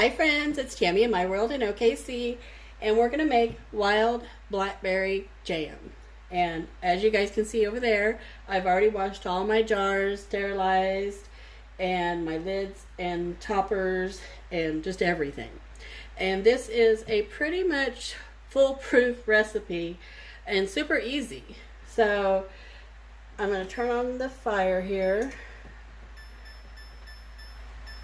Hi friends, it's Tammy in my world in OKC, and we're going to make wild blackberry jam. And as you guys can see over there, I've already washed all my jars, sterilized, and my lids and toppers and just everything. And this is a pretty much foolproof recipe and super easy. So I'm going to turn on the fire here,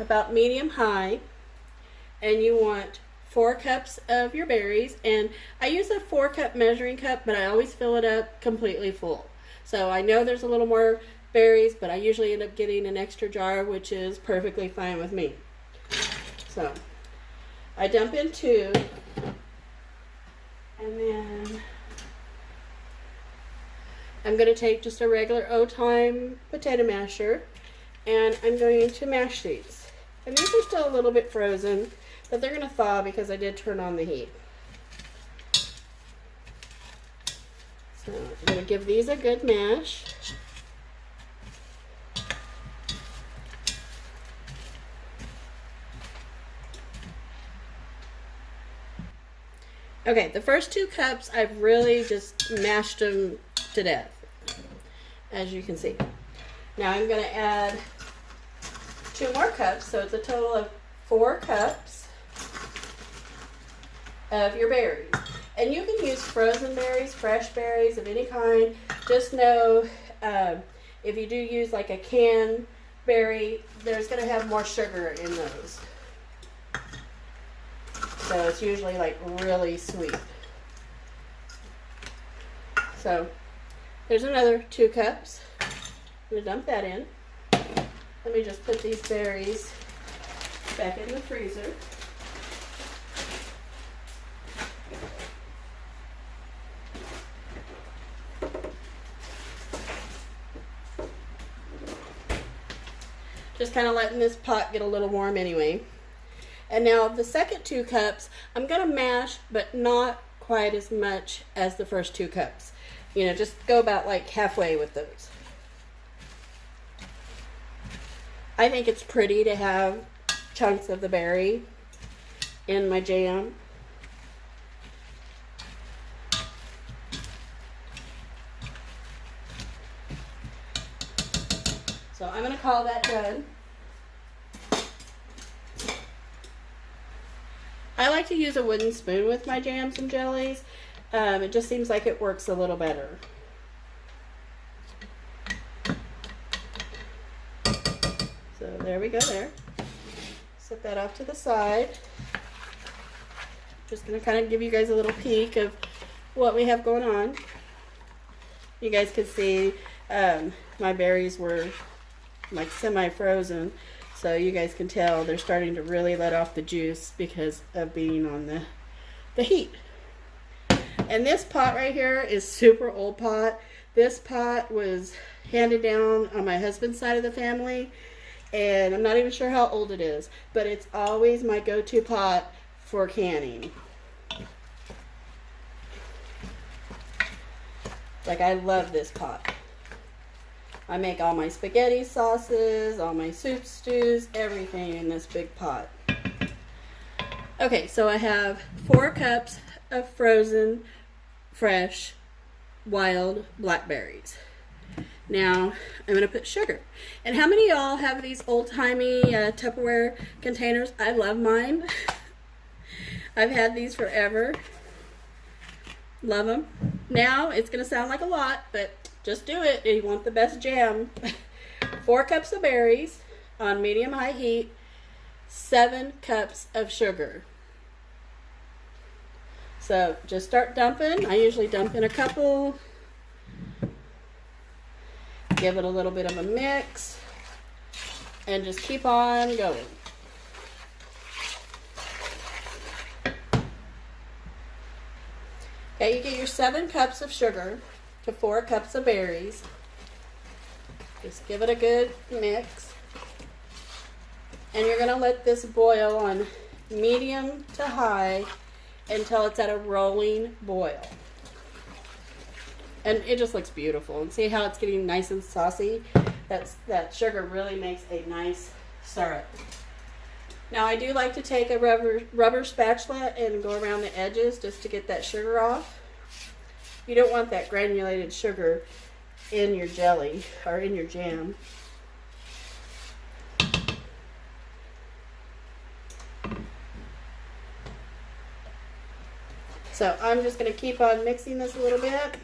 about medium high. And you want 4 cups of your berries, and I use a 4-cup measuring cup, but I always fill it up completely full. So I know there's a little more berries, but I usually end up getting an extra jar, which is perfectly fine with me. So I dump in 2, and then I'm going to take just a regular old-time potato masher, and I'm going to mash these. And these are still a little bit frozen, but they're going to thaw because I did turn on the heat. So I'm going to give these a good mash. Okay, the first 2 cups I've really just mashed them to death, as you can see. Now I'm going to add 2 more cups, so it's a total of 4 cups of your berries. And you can use frozen berries, fresh berries of any kind. Just know if you do use like a canned berry, there's going to have more sugar in those. So it's usually like really sweet. So there's another 2 cups. I'm going to dump that in. Let me just put these berries back in the freezer. Just kind of letting this pot get a little warm anyway. And now the second 2 cups, I'm going to mash, but not quite as much as the first 2 cups. You know, just go about like halfway with those. I think it's pretty to have chunks of the berry in my jam. So I'm going to call that done. I like to use a wooden spoon with my jams and jellies. It just seems like it works a little better. So there we go there. Set that off to the side. Just going to kind of give you guys a little peek of what we have going on. You guys can see my berries were like semi-frozen, so you guys can tell they're starting to really let off the juice because of being on the heat. And this pot right here is super old pot. This pot was handed down on my husband's side of the family, and I'm not even sure how old it is, but it's always my go-to pot for canning. Like, I love this pot. I make all my spaghetti sauces, all my soup stews, everything in this big pot. Okay, so I have 4 cups of frozen, fresh, wild blackberries. Now, I'm going to put sugar. And how many of y'all have these old-timey Tupperware containers? I love mine. I've had these forever. Love them. Now, it's going to sound like a lot, but just do it if you want the best jam. 4 cups of berries on medium-high heat, 7 cups of sugar. So just start dumping. I usually dump in a couple. Give it a little bit of a mix. And just keep on going. Okay, you get your 7 cups of sugar to 4 cups of berries. Just give it a good mix. And you're going to let this boil on medium to high until it's at a rolling boil. And it just looks beautiful. And see how it's getting nice and saucy? That sugar really makes a nice syrup. Now I do like to take a rubber spatula and go around the edges just to get that sugar off. You don't want that granulated sugar in your jelly or in your jam. So I'm just going to keep on mixing this a little bit.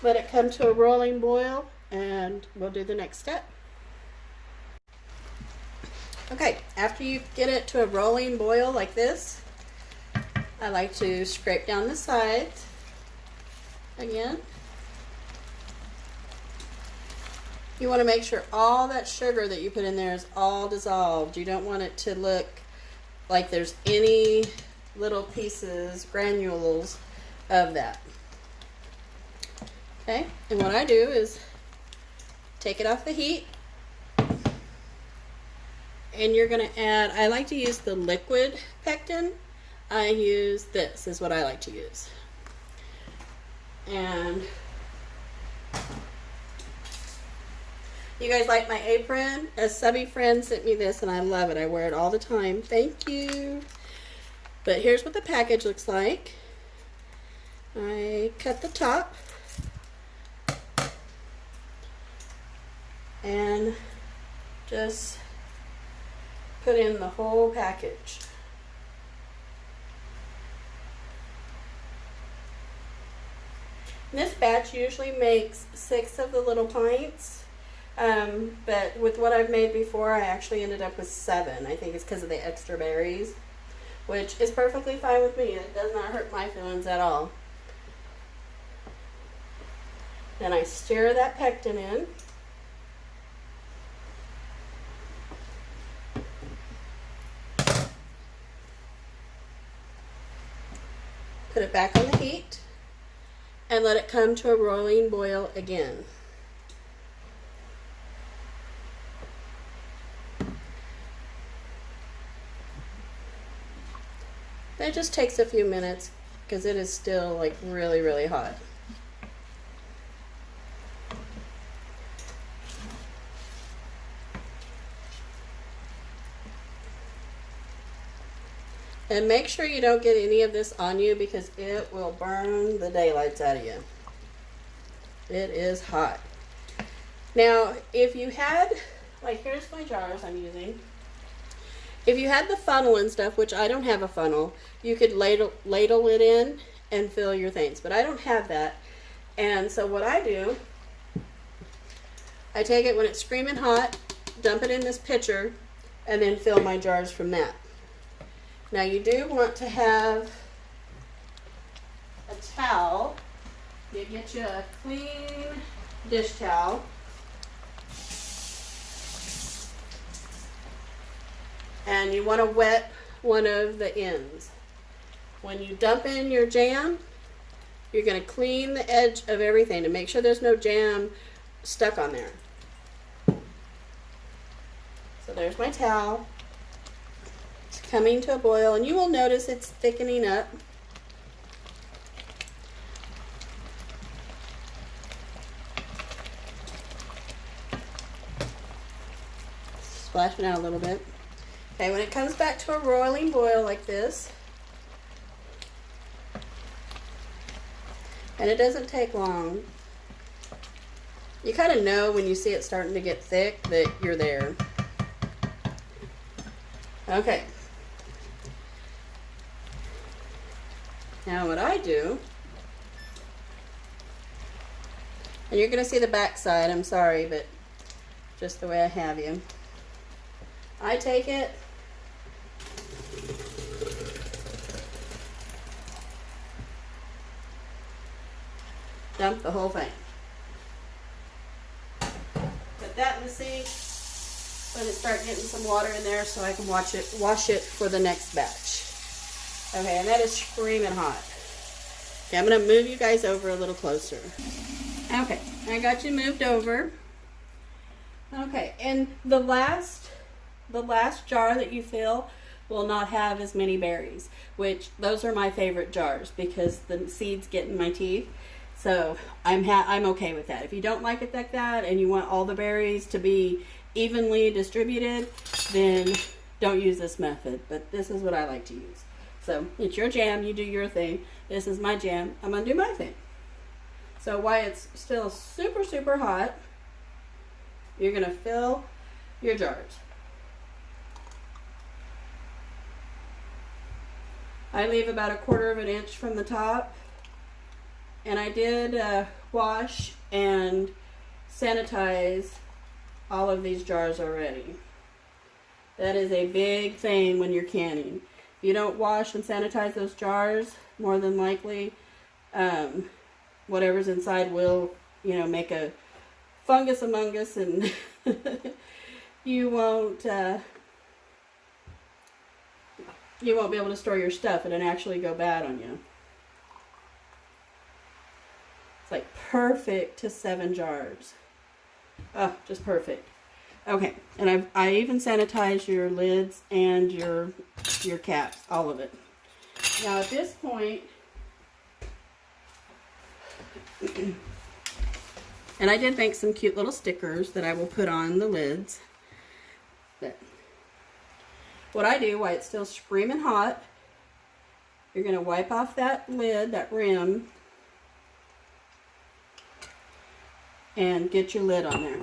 Let it come to a rolling boil and we'll do the next step. Okay, after you get it to a rolling boil like this, I like to scrape down the sides again. You want to make sure all that sugar that you put in there is all dissolved. You don't want it to look like there's any little pieces, granules of that. Okay, and what I do is take it off the heat, and you're going to add, I like to use the liquid pectin. I use this, is what I like to use. And you guys like my apron? A subby friend sent me this and I love it. I wear it all the time. Thank you. But here's what the package looks like. I cut the top and just put in the whole package. This batch usually makes 6 of the little pints, but with what I've made before, I actually ended up with 7. I think it's because of the extra berries, which is perfectly fine with me. It does not hurt my feelings at all. Then I stir that pectin in. Put it back on the heat and let it come to a rolling boil again. It just takes a few minutes because it is still like really, really hot. And make sure you don't get any of this on you because it will burn the daylights out of you. It is hot. Now, if you had, like here's my jars I'm using. If you had the funnel and stuff, which I don't have a funnel, you could ladle it in and fill your things. But I don't have that. And so what I do, I take it when it's screaming hot, dump it in this pitcher, and then fill my jars from that. Now you do want to have a towel. You get you a clean dish towel. And you want to wet one of the ends. When you dump in your jam, you're going to clean the edge of everything to make sure there's no jam stuck on there. So there's my towel. It's coming to a boil, and you will notice it's thickening up. Splashing out a little bit. Okay, when it comes back to a roiling boil like this, and it doesn't take long, you kind of know when you see it starting to get thick that you're there. Okay. Now what I do, and you're going to see the back side, I'm sorry, but just the way I have you. I take it, dump the whole thing. Put that in the sink. Let it start getting some water in there so I can wash it for the next batch. Okay, and that is screaming hot. Okay, I'm going to move you guys over a little closer. Okay, I got you moved over. Okay, and the last jar that you fill will not have as many berries, which those are my favorite jars because the seeds get in my teeth. So I'm okay with that. If you don't like it like that and you want all the berries to be evenly distributed, then don't use this method, but this is what I like to use. So it's your jam, you do your thing. This is my jam, I'm gonna do my thing. So while it's still super, super hot, you're gonna fill your jars. I leave about 1/4 of an inch from the top, and I did wash and sanitize all of these jars already. That is a big thing when you're canning. If you don't wash and sanitize those jars, more than likely whatever's inside will, you know, make a fungus among us, and you won't be able to store your stuff and actually go bad on you. It's like perfect to 7 jars. Oh, just perfect. Okay, and I even sanitized your lids and your caps, all of it. Now at this point, and I did make some cute little stickers that I will put on the lids. But what I do while it's still screaming hot, you're going to wipe off that lid, that rim, and get your lid on there.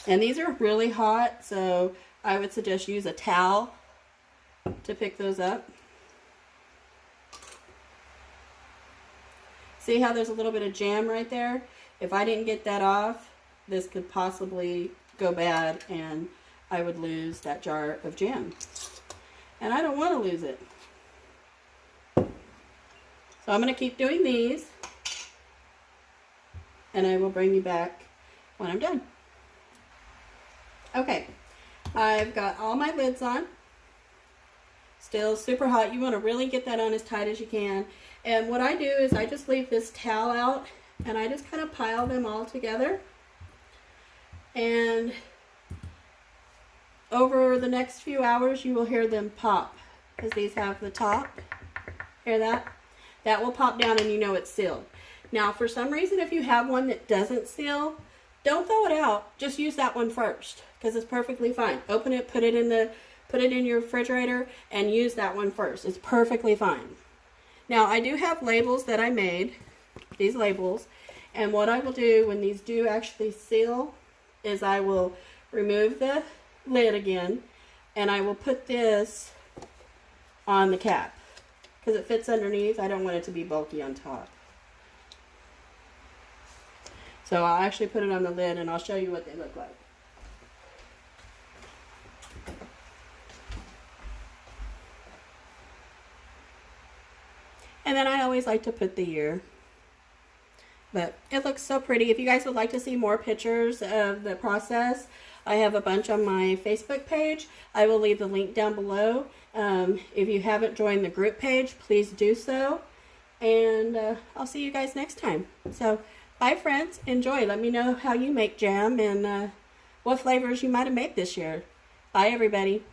And these are really hot, so I would suggest use a towel to pick those up. See how there's a little bit of jam right there? If I didn't get that off, this could possibly go bad and I would lose that jar of jam. And I don't want to lose it. So I'm going to keep doing these, and I will bring you back when I'm done. Okay, I've got all my lids on. Still super hot. You want to really get that on as tight as you can. And what I do is I just leave this towel out and I just kind of pile them all together. And over the next few hours you will hear them pop, because these have the top. Hear that? That will pop down and you know it's sealed. Now for some reason, if you have one that doesn't seal, don't throw it out. Just use that one first, because it's perfectly fine. Open it, put it in your refrigerator, and use that one first. It's perfectly fine. Now I do have labels that I made, these labels, and what I will do when these do actually seal is I will remove the lid again, and I will put this on the cap because it fits underneath. I don't want it to be bulky on top. So I'll actually put it on the lid and I'll show you what they look like. And then I always like to put the year. But it looks so pretty. If you guys would like to see more pictures of the process, I have a bunch on my Facebook page. I will leave the link down below. If you haven't joined the group page, please do so. And I'll see you guys next time. So, bye friends. Enjoy. Let me know how you make jam and what flavors you might have made this year. Bye everybody.